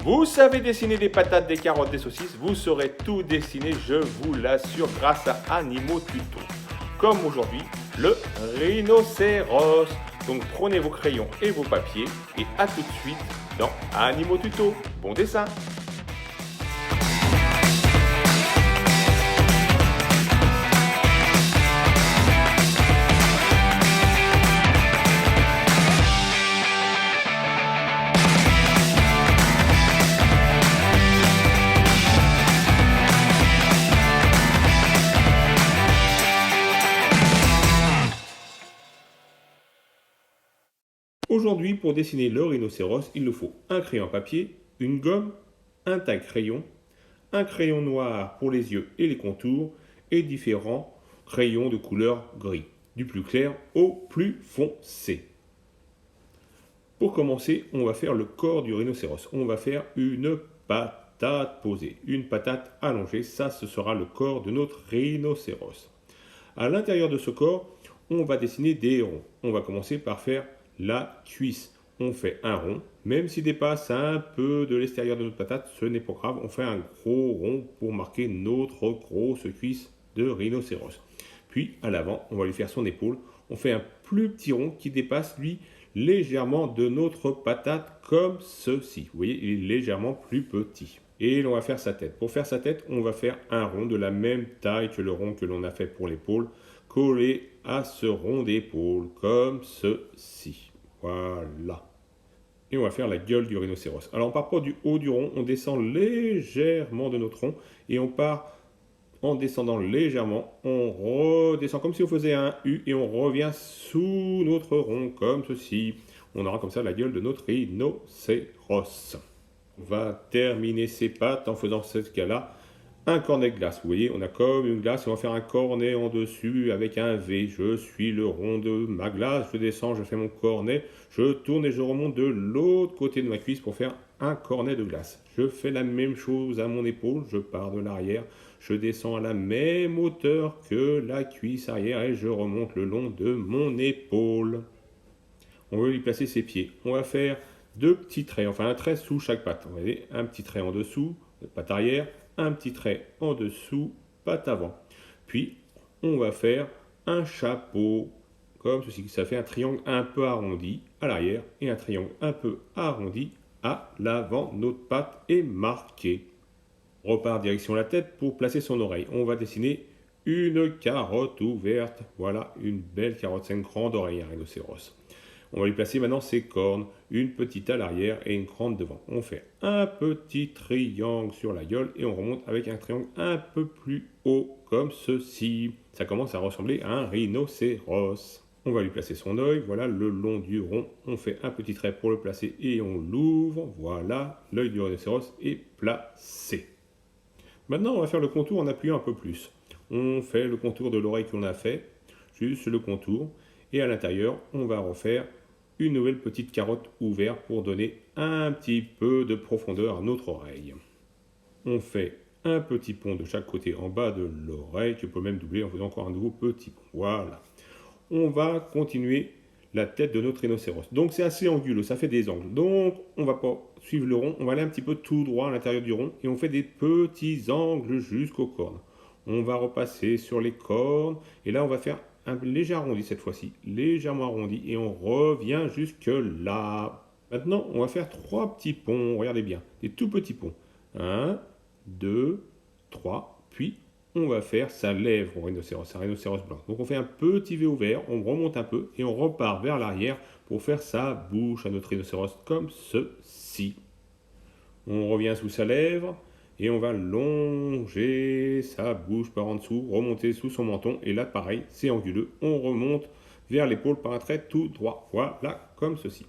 Vous savez dessiner des patates, des carottes, des saucisses, vous saurez tout dessiner, je vous l'assure, grâce à Animaux Tuto. Comme aujourd'hui, le rhinocéros. Donc prenez vos crayons et vos papiers et à tout de suite dans Animaux Tuto. Bon dessin! Aujourd'hui, pour dessiner le rhinocéros, il nous faut un crayon à papier, une gomme, un taille-crayon, un crayon noir pour les yeux et les contours, et différents crayons de couleur gris, du plus clair au plus foncé. Pour commencer, on va faire le corps du rhinocéros. On va faire une patate posée, une patate allongée. Ça, ce sera le corps de notre rhinocéros. À l'intérieur de ce corps, on va dessiner des ronds. On va commencer par faire la cuisse. On fait un rond, même s'il dépasse un peu de l'extérieur de notre patate, ce n'est pas grave. On fait un gros rond pour marquer notre grosse cuisse de rhinocéros. Puis à l'avant, on va lui faire son épaule. On fait un plus petit rond qui dépasse lui légèrement de notre patate comme ceci. Vous voyez, il est légèrement plus petit. Et l'on va faire sa tête. Pour faire sa tête, on va faire un rond de la même taille que le rond que l'on a fait pour l'épaule, collé à ce rond d'épaule, comme ceci. Voilà. Et on va faire la gueule du rhinocéros. Alors on part pas du haut du rond, on descend légèrement de notre rond et on part en descendant légèrement. On redescend comme si on faisait un U et on revient sous notre rond comme ceci. On aura comme ça la gueule de notre rhinocéros. On va terminer ses pattes en faisant ce cas-là un cornet de glace. Vous voyez, on a comme une glace et on va faire un cornet en dessus avec un V. Je suis le rond de ma glace, je descends, je fais mon cornet, je tourne et je remonte de l'autre côté de ma cuisse pour faire un cornet de glace. Je fais la même chose à mon épaule, je pars de l'arrière, je descends à la même hauteur que la cuisse arrière et je remonte le long de mon épaule. On va lui placer ses pieds. On va faire deux petits traits, enfin un trait sous chaque patte. Vous voyez, un petit trait en dessous, patte arrière, un petit trait en dessous, patte avant. Puis, on va faire un chapeau, comme ceci. Ça fait un triangle un peu arrondi à l'arrière et un triangle un peu arrondi à l'avant. Notre patte est marquée. On repart direction la tête pour placer son oreille. On va dessiner une carotte ouverte. Voilà, une belle carotte. C'est une grande oreille, un rhinocéros. On va lui placer maintenant ses cornes, une petite à l'arrière et une grande devant. On fait un petit triangle sur la gueule et on remonte avec un triangle un peu plus haut, comme ceci. Ça commence à ressembler à un rhinocéros. On va lui placer son œil, voilà, le long du rond. On fait un petit trait pour le placer et on l'ouvre. Voilà, l'œil du rhinocéros est placé. Maintenant, on va faire le contour en appuyant un peu plus. On fait le contour de l'oreille qu'on a fait, juste le contour. Et à l'intérieur, on va refaire une nouvelle petite carotte ouverte pour donner un petit peu de profondeur à notre oreille. On fait un petit pont de chaque côté en bas de l'oreille, tu peux même doubler en faisant encore un nouveau petit pont. Voilà. On va continuer la tête de notre rhinocéros. Donc c'est assez anguleux, ça fait des angles. Donc on va pas suivre le rond, on va aller un petit peu tout droit à l'intérieur du rond et on fait des petits angles jusqu'aux cornes. On va repasser sur les cornes et là on va faire un léger arrondi cette fois-ci, légèrement arrondi, et on revient jusque là. Maintenant, on va faire trois petits ponts, regardez bien, des tout petits ponts. 1, 2, 3, puis on va faire sa lèvre au rhinocéros, un rhinocéros blanc. Donc on fait un petit V ouvert, on remonte un peu, et on repart vers l'arrière pour faire sa bouche à notre rhinocéros, comme ceci. On revient sous sa lèvre, et on va longer sa bouche par en dessous, remonter sous son menton. Et là, pareil, c'est anguleux. On remonte vers l'épaule par un trait tout droit. Voilà, comme ceci.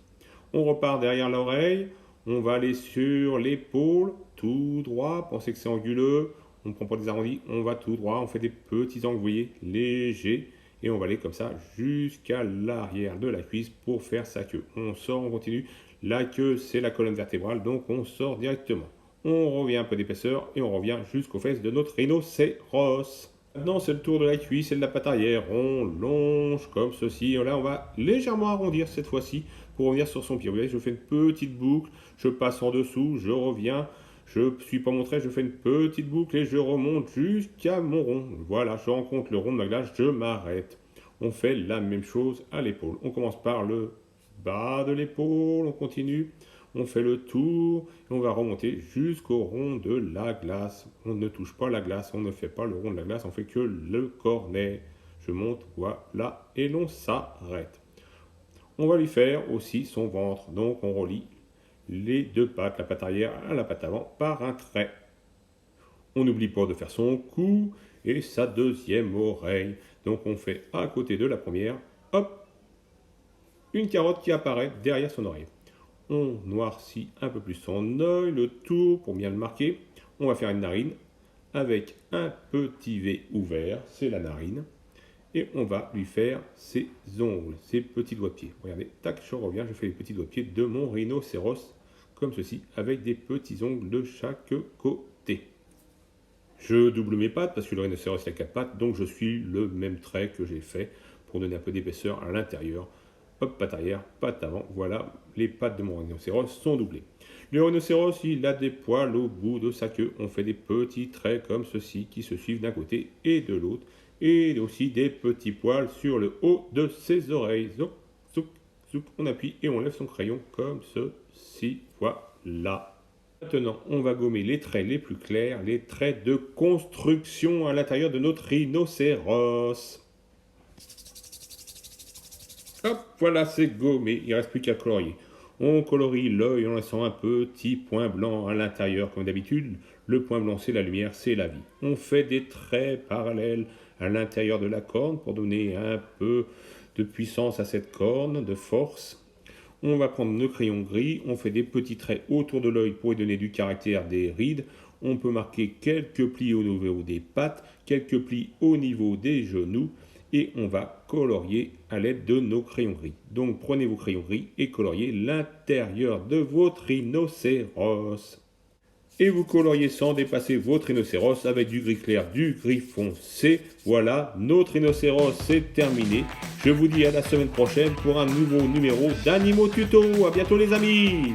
On repart derrière l'oreille. On va aller sur l'épaule, tout droit. Pensez que c'est anguleux. On ne prend pas des arrondis. On va tout droit. On fait des petits angles, vous voyez, légers. Et on va aller comme ça jusqu'à l'arrière de la cuisse pour faire sa queue. On sort, on continue. La queue, c'est la colonne vertébrale, donc on sort directement. On revient un peu d'épaisseur et on revient jusqu'aux fesses de notre rhinocéros. Maintenant, c'est le tour de la cuisse et de la patte arrière. On longe comme ceci. Là, on va légèrement arrondir cette fois-ci pour revenir sur son pied. Vous voyez, je fais une petite boucle, je passe en dessous, je reviens, je ne suis pas montré, je fais une petite boucle et je remonte jusqu'à mon rond. Voilà, je rencontre le rond de ma glace, je m'arrête. On fait la même chose à l'épaule. On commence par le bas de l'épaule, on continue. On fait le tour et on va remonter jusqu'au rond de la glace. On ne touche pas la glace, on ne fait pas le rond de la glace, on fait que le cornet. Je monte, voilà, et l'on s'arrête. On va lui faire aussi son ventre, donc on relie les deux pattes, la patte arrière à la patte avant, par un trait. On n'oublie pas de faire son cou et sa deuxième oreille. Donc on fait à côté de la première, hop, une carotte qui apparaît derrière son oreille. On noircit un peu plus son œil, le tour pour bien le marquer. On va faire une narine avec un petit V ouvert, c'est la narine. Et on va lui faire ses ongles, ses petits doigts de pied. Regardez, tac, je reviens, je fais les petits doigts de pied de mon rhinocéros, comme ceci, avec des petits ongles de chaque côté. Je double mes pattes parce que le rhinocéros il a 4 pattes, donc je suis le même trait que j'ai fait pour donner un peu d'épaisseur à l'intérieur. Hop, patte arrière, patte avant, voilà, les pattes de mon rhinocéros sont doublées. Le rhinocéros, il a des poils au bout de sa queue. On fait des petits traits comme ceci qui se suivent d'un côté et de l'autre. Et aussi des petits poils sur le haut de ses oreilles. Zouk, zouk, zouk. On appuie et on lève son crayon comme ceci. Voilà. Maintenant, on va gommer les traits les plus clairs, les traits de construction à l'intérieur de notre rhinocéros. Hop, voilà, c'est gommé, il ne reste plus qu'à colorier. On colorie l'œil en laissant un petit point blanc à l'intérieur comme d'habitude. Le point blanc, c'est la lumière, c'est la vie. On fait des traits parallèles à l'intérieur de la corne pour donner un peu de puissance à cette corne, de force. On va prendre nos crayons gris, on fait des petits traits autour de l'œil pour y donner du caractère des rides. On peut marquer quelques plis au niveau des pattes, quelques plis au niveau des genoux. Et on va colorier à l'aide de nos crayons gris. Donc prenez vos crayons gris et coloriez l'intérieur de votre rhinocéros. Et vous coloriez sans dépasser votre rhinocéros avec du gris clair, du gris foncé. Voilà, notre rhinocéros c'est terminé. Je vous dis à la semaine prochaine pour un nouveau numéro d'Animo Tuto. À bientôt les amis!